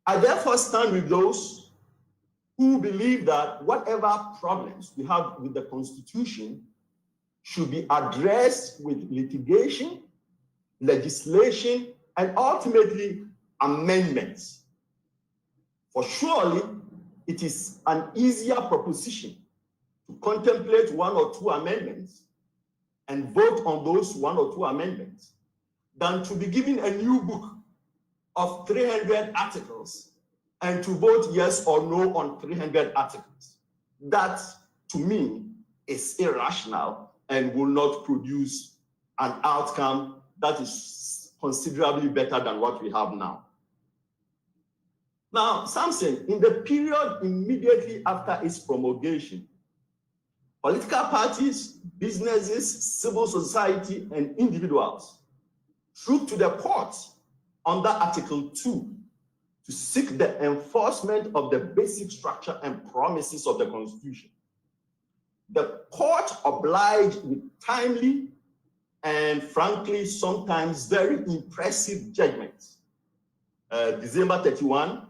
I therefore stand with those who believe that whatever problems we have with the Constitution should be addressed with litigation, legislation, and ultimately amendments. For surely it is an easier proposition to contemplate one or two amendments and vote on those one or two amendments than to be given a new book of 300 articles and to vote yes or no on 300 articles. That, to me, is irrational and will not produce an outcome that is considerably better than what we have now. Now, Samson, in the period immediately after its promulgation, political parties, businesses, civil society, and individuals trooped to the courts under Article 2 to seek the enforcement of the basic structure and promises of the Constitution. The court obliged with timely and, frankly, sometimes very impressive judgments. December 31,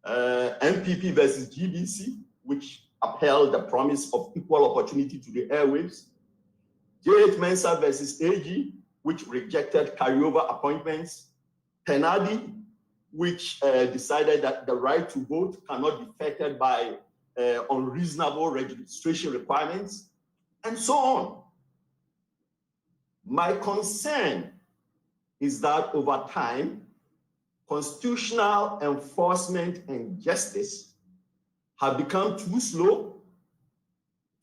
MPP versus GBC, which upheld the promise of equal opportunity to the airwaves. J.H. Mensah versus AG, which rejected carryover appointments. Penadi, which decided that the right to vote cannot be affected by unreasonable registration requirements, and so on. My concern is that over time, constitutional enforcement and justice have become too slow,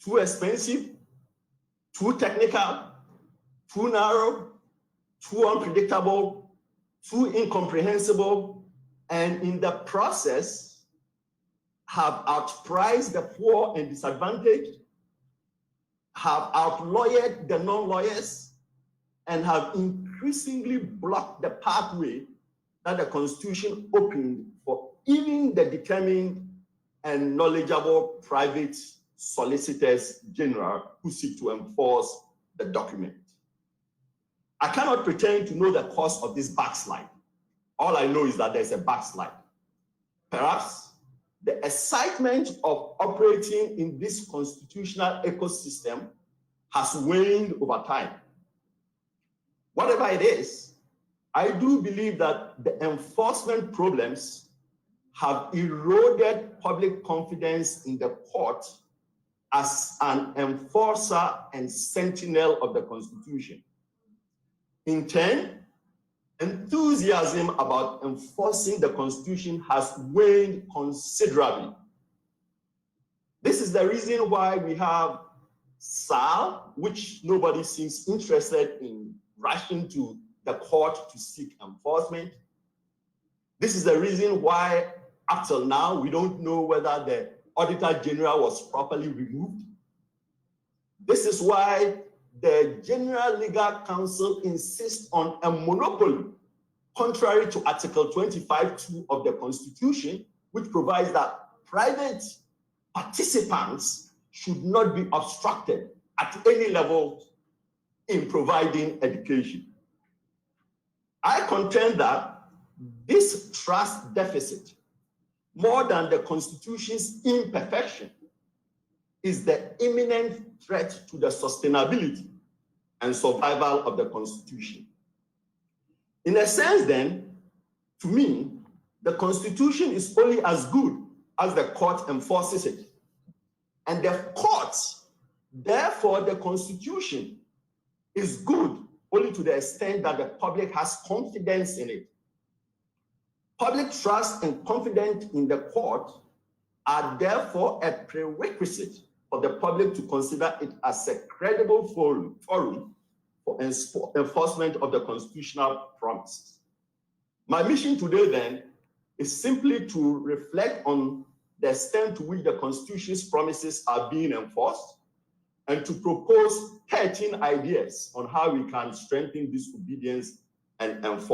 too expensive, too technical, too narrow, too unpredictable, too incomprehensible, and in the process have outpriced the poor and disadvantaged, have outlawyered the non-lawyers, and have increasingly blocked the pathway that the Constitution opened for even the determined and knowledgeable private solicitors general who seek to enforce the document. I cannot pretend to know the cause of this backslide. All I know is that there's a backslide. Perhaps the excitement of operating in this constitutional ecosystem has waned over time. Whatever it is, I do believe that the enforcement problems have eroded public confidence in the court as an enforcer and sentinel of the Constitution. In turn, enthusiasm about enforcing the Constitution has waned considerably. This is the reason why we have SAL, which nobody seems interested in rushing to the court to seek enforcement. This is the reason why, up till now, we don't know whether the Auditor General was properly removed. This is why the General Legal Counsel insists on a monopoly, contrary to Article 25(2) of the Constitution, which provides that private participants should not be obstructed at any level in providing education. I contend that this trust deficit, more than the Constitution's imperfection, is the imminent threat to the sustainability and survival of the Constitution. In a sense, then, to me, the Constitution is only as good as the court enforces it. And the court, therefore, the Constitution is good only to the extent that the public has confidence in it. Public trust and confidence in the court are therefore a prerequisite for the public to consider it as a credible forum for enforcement of the constitutional promises. My mission today, then, is simply to reflect on the extent to which the Constitution's promises are being enforced and to propose 13 ideas on how we can strengthen this obedience and enforcement.